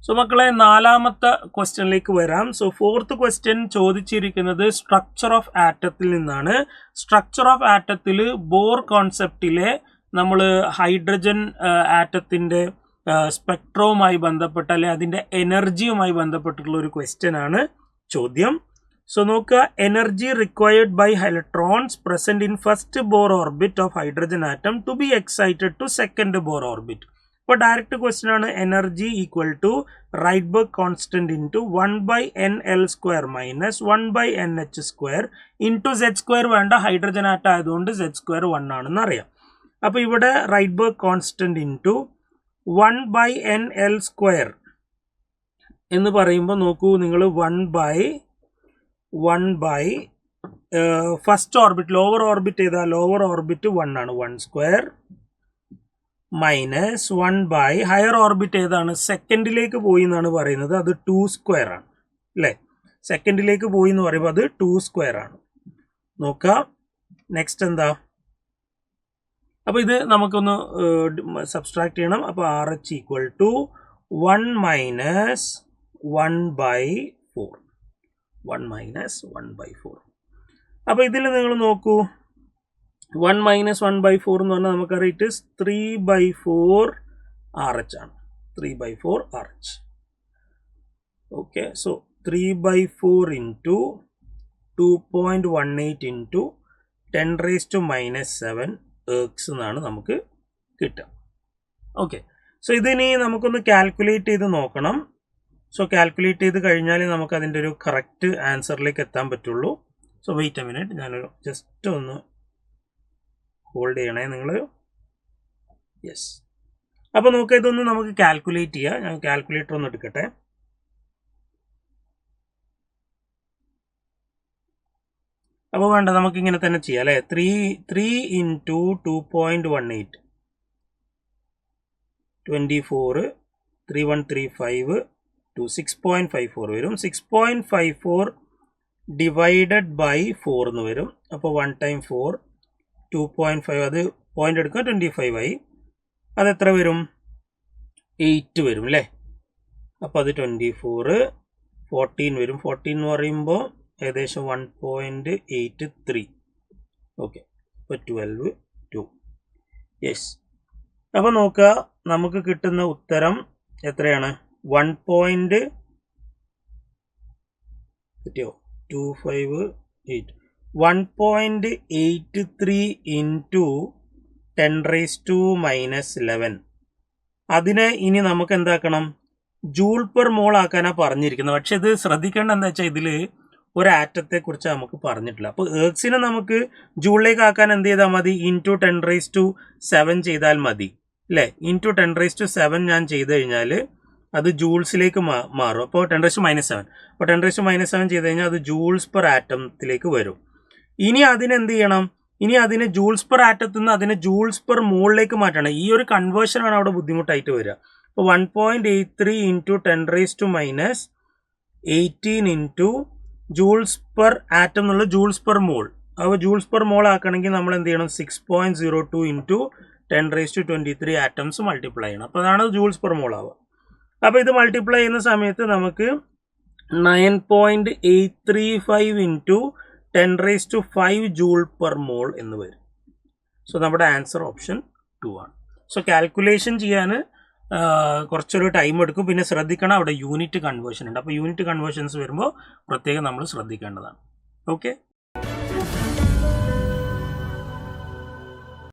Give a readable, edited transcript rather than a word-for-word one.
So മക്കളെ നാലാമത്തെ ക്വസ്റ്റ്യനിലേക്ക് വരാം. സോ ഫോർത്ത് ക്വസ്റ്റ്യൻ ചോദിച്ചിരിക്കുന്നത് സ്ട്രക്ചർ ഓഫ് ആറ്റത്തിൽ നിന്നാണ്. സ്ട്രക്ചർ ഓഫ് ആറ്റത്തിൽ ബോർ കോൺസെപ്റ്റിലെ നമ്മൾ ഹൈഡ്രജൻ ആറ്റത്തിൻ്റെ സ്പെക്ട്രവുമായി ബന്ധപ്പെട്ട അല്ലെ അതിൻ്റെ എനർജിയുമായി ബന്ധപ്പെട്ടിട്ടുള്ള ഒരു ക്വസ്റ്റ്യൻ ആണ് ചോദ്യം. സോ നോക്കുക, energy required by electrons present in first Bohr orbit of hydrogen atom to be excited to second Bohr orbit. ഇപ്പോൾ ഡയറക്റ്റ് ക്വസ്റ്റ്യൻ ആണ്. Energy equal to Rydberg constant into 1/nl² minus 1/nh² into z² വേണ്ട, hydrogen atom ആയതുകൊണ്ട് z² 1 ആണെന്ന് അറിയാം. അപ്പോൾ ഇവിടെ റൈറ്റ്ബർഗ് constant into 1/nl² എന്ന് പറയുമ്പോൾ നോക്കൂ നിങ്ങൾ 1/1 ഫസ്റ്റ് ഓർബിറ്റ് ലോവർ ഓർബിറ്റ് ഏതാ? ലോവർ ഓർബിറ്റ് 1 ആണ്, 1² മൈനസ് 1 ഹയർ ഓർബിറ്റ് ഏതാണ്? സെക്കൻഡിലേക്ക് പോയി എന്നാണ് പറയുന്നത്, അത് 2² ആണ് അല്ലേ. സെക്കൻഡിലേക്ക് പോയി എന്ന് പറയുമ്പോൾ അത് 2² ആണ്. നോക്കാം നെക്സ്റ്റ് എന്താ. അപ്പോൾ ഇത് നമുക്കൊന്ന് സബ്സ്ട്രാക്ട് ചെയ്യണം. അപ്പോൾ RH equal to 1 minus 1/4. 1 minus 1/4. അപ്പോൾ ഇതിൽ നിങ്ങൾ നോക്കൂ, 1 മൈനസ് 1/4 എന്ന് പറഞ്ഞാൽ നമുക്കറിയാം ഇറ്റ് ഇസ് 3/4 RH ആണ്. 3/4 RH. Okay, so 3/4 into 2.18 into 10⁻⁻7 എർഗ്സ് എന്നാണ് നമുക്ക് കിട്ടുക. ഓക്കെ, സോ ഇതിനി നമുക്കൊന്ന് കാൽക്കുലേറ്റ് ചെയ്ത് നോക്കണം. സോ കാൽക്കുലേറ്റ് ചെയ്ത് കഴിഞ്ഞാൽ നമുക്ക് അതിൻ്റെ ഒരു കറക്റ്റ് ആൻസറിലേക്ക് എത്താൻ പറ്റുള്ളൂ. സോ വെയിറ്റ് എ മിനിറ്റ്, ഞാനൊരു ജസ്റ്റ് ഒന്ന് ഹോൾഡ് ചെയ്യണേ നിങ്ങൾ. യെസ്, അപ്പോൾ നോക്കുക, ഇതൊന്ന് നമുക്ക് കാൽക്കുലേറ്റ് ചെയ്യാം. ഞാൻ കാൽക്കുലേറ്റർ ഒന്ന് എടുക്കട്ടെ. അപ്പോൾ വേണ്ട, നമുക്കിങ്ങനെ തന്നെ ചെയ്യാം അല്ലേ. 3 ഇൻറ്റു 2.18 24 3135 6.54 വരും. 6.54 ഡിവൈഡഡ് ബൈ 4 എന്ന് വരും. അപ്പോൾ 1 × 4 2.5, അത് പോയിന്റ് എടുക്കുക 25 ആയി. അതെത്ര വരും? 8 വരും അല്ലേ. അപ്പോൾ അത് 24 14 വരും. 14 എന്ന് പറയുമ്പോൾ ഏകദേശം 1.83. ഓക്കെ, അപ്പോൾ 12 2. യെസ്, അപ്പോൾ നോക്കുക, നമുക്ക് കിട്ടുന്ന ഉത്തരം എത്രയാണ്? 1.83 ഇൻറ്റു 10⁻⁻11. അതിനെ ഇനി നമുക്ക് എന്താക്കണം? ജൂൾ പെർ മോൾ ആക്കാനാണ് പറഞ്ഞിരിക്കുന്നത്. പക്ഷെ ഇത് ശ്രദ്ധിക്കേണ്ട എന്താ വെച്ചാൽ ഇതിൽ ഒരു ആറ്റത്തെ കുറിച്ച് നമുക്ക് പറഞ്ഞിട്ടില്ല. അപ്പോൾ എർഗ്സിനെ നമുക്ക് ജൂളിലേക്ക് ആക്കാൻ എന്ത് ചെയ്താൽ മതി? ഇൻറ്റു 10⁻7 ചെയ്താൽ മതി അല്ലേ. ഇൻറ്റു 10⁻7 ഞാൻ ചെയ്ത് കഴിഞ്ഞാൽ അത് ജൂൾസിലേക്ക് മാറും. അപ്പോൾ 10⁻⁻7. അപ്പോൾ 10⁻⁻7 ചെയ്ത് കഴിഞ്ഞാൽ അത് ജൂൾസ് പെർ ആറ്റത്തിലേക്ക് വരും. ഇനി അതിനെന്ത് ചെയ്യണം? ഇനി അതിനെ ജൂൾസ് പെർ ആറ്റത്തിൽ നിന്ന് അതിനെ ജൂൾസ് പെർ മോളിലേക്ക് മാറ്റണം. ഈ ഒരു കൺവേർഷനാണ് അവിടെ ബുദ്ധിമുട്ടായിട്ട് വരിക. അപ്പോൾ 1.83 into 10⁻18 into joules per atom എന്നുള്ള ജൂൾസ് പെർ മോൾ. അപ്പോൾ ജൂൾസ് പെർ മോൾ ആക്കണമെങ്കിൽ നമ്മൾ എന്ത് ചെയ്യണം? 6.02 ഇൻറ്റു 10⁻23 ആറ്റംസ് മൾട്ടിപ്ലൈ ചെയ്യണം. അപ്പോൾ അതാണ് ജൂൾസ് പെർ മോൾ ആവുക. അപ്പോൾ ഇത് മൾട്ടിപ്ലൈ ചെയ്യുന്ന സമയത്ത് നമുക്ക് 9.835 ഇൻറ്റു 10⁻5 ജൂൾ പെർ മോൾ എന്ന് വരും. സോ നമ്മുടെ ആൻസർ ഓപ്ഷൻ 2 ആണ്. സോ കാൽക്കുലേഷൻ ചെയ്യാൻ കുറച്ചൊരു ടൈം എടുക്കും. പിന്നെ ശ്രദ്ധിക്കണം, അവിടെ യൂണിറ്റ് കൺവേർഷൻ ഉണ്ട്. അപ്പോൾ യൂണിറ്റ് കൺവേർഷൻസ് വരുമ്പോൾ പ്രത്യേകം നമ്മൾ ശ്രദ്ധിക്കേണ്ടതാണ്. ഓക്കെ.